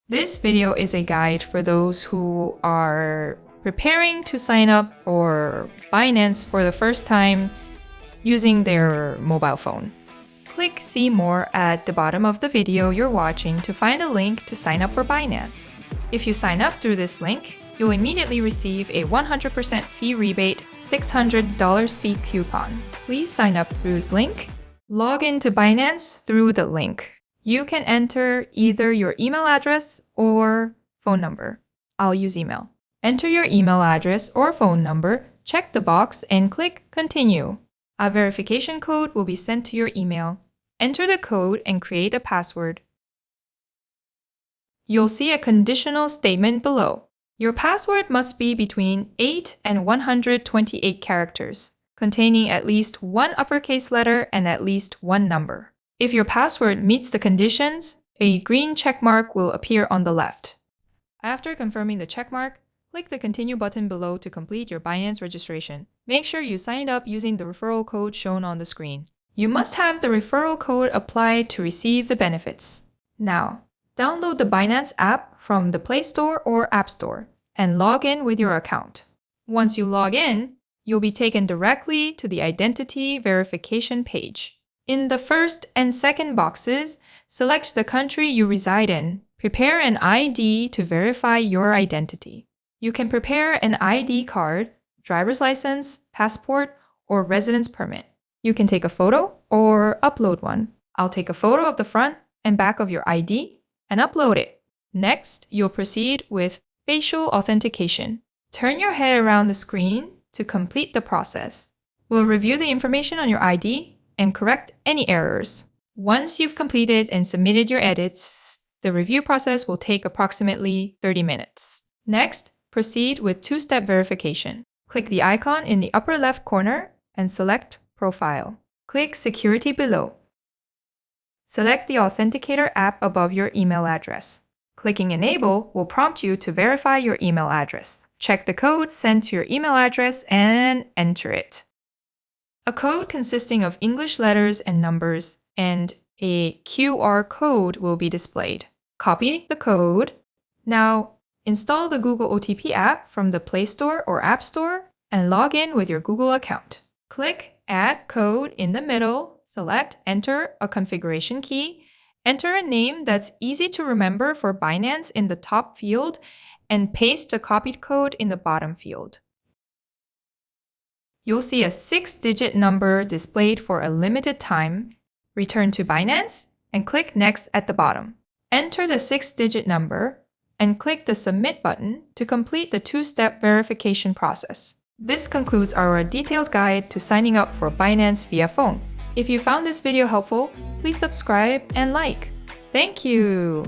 This video is a guide for those who are preparing to sign up for Binance for the first time using their mobile phone. Click See More at the bottom of the video you're watching to find a link to sign up for Binance. If you sign up through this link, you'll immediately receive a 100% fee rebate, $600 fee coupon. Please sign up through this link. Log into Binance through the link. You can enter either your email address or phone number. I'll use email. Enter your email address or phone number, check the box, and click Continue. A verification code will be sent to your email. Enter the code and create a password. You'll see a conditional statement below. Your password must be between 8 and 128 characters, containing at least one uppercase letter and at least one number. If your password meets the conditions, a green check mark will appear on the left. After confirming the check mark, click the Continue button below to complete your Binance registration. Make sure you signed up using the referral code shown on the screen. You must have the referral code applied to receive the benefits. Now, download the Binance app from the Play Store or App Store and log in with your account. Once you log in, you'll be taken directly to the identity verification page. In the first and second boxes, select the country you reside in. Prepare an ID to verify your identity. You can prepare an ID card, driver's license, passport, or residence permit. You can take a photo or upload one. I'll take a photo of the front and back of your ID and upload it. Next, you'll proceed with facial authentication. Turn your head around the screen to complete the process. We'll review the information on your ID and correct any errors. Once you've completed and submitted your edits, the review process will take approximately 30 minutes. Next, proceed with two-step verification. Click the icon in the upper left corner and select Profile. Click Security below. Select the Authenticator app above your email address. Clicking Enable will prompt you to verify your email address. Check the code sent to your email address and enter it. A code consisting of English letters and numbers and a QR code will be displayed. Copy the code. Now, install the Google OTP app from the Play Store or App Store and log in with your Google account. Click Add Code in the middle, select Enter a configuration key, enter a name that's easy to remember for Binance in the top field, and paste the copied code in the bottom field. You'll see a 6-digit number displayed for a limited time. Return to Binance and click Next at the bottom. Enter the 6-digit number and click the Submit button to complete the two-step verification process. This concludes our detailed guide to signing up for Binance via phone. If you found this video helpful, please subscribe and like. Thank you!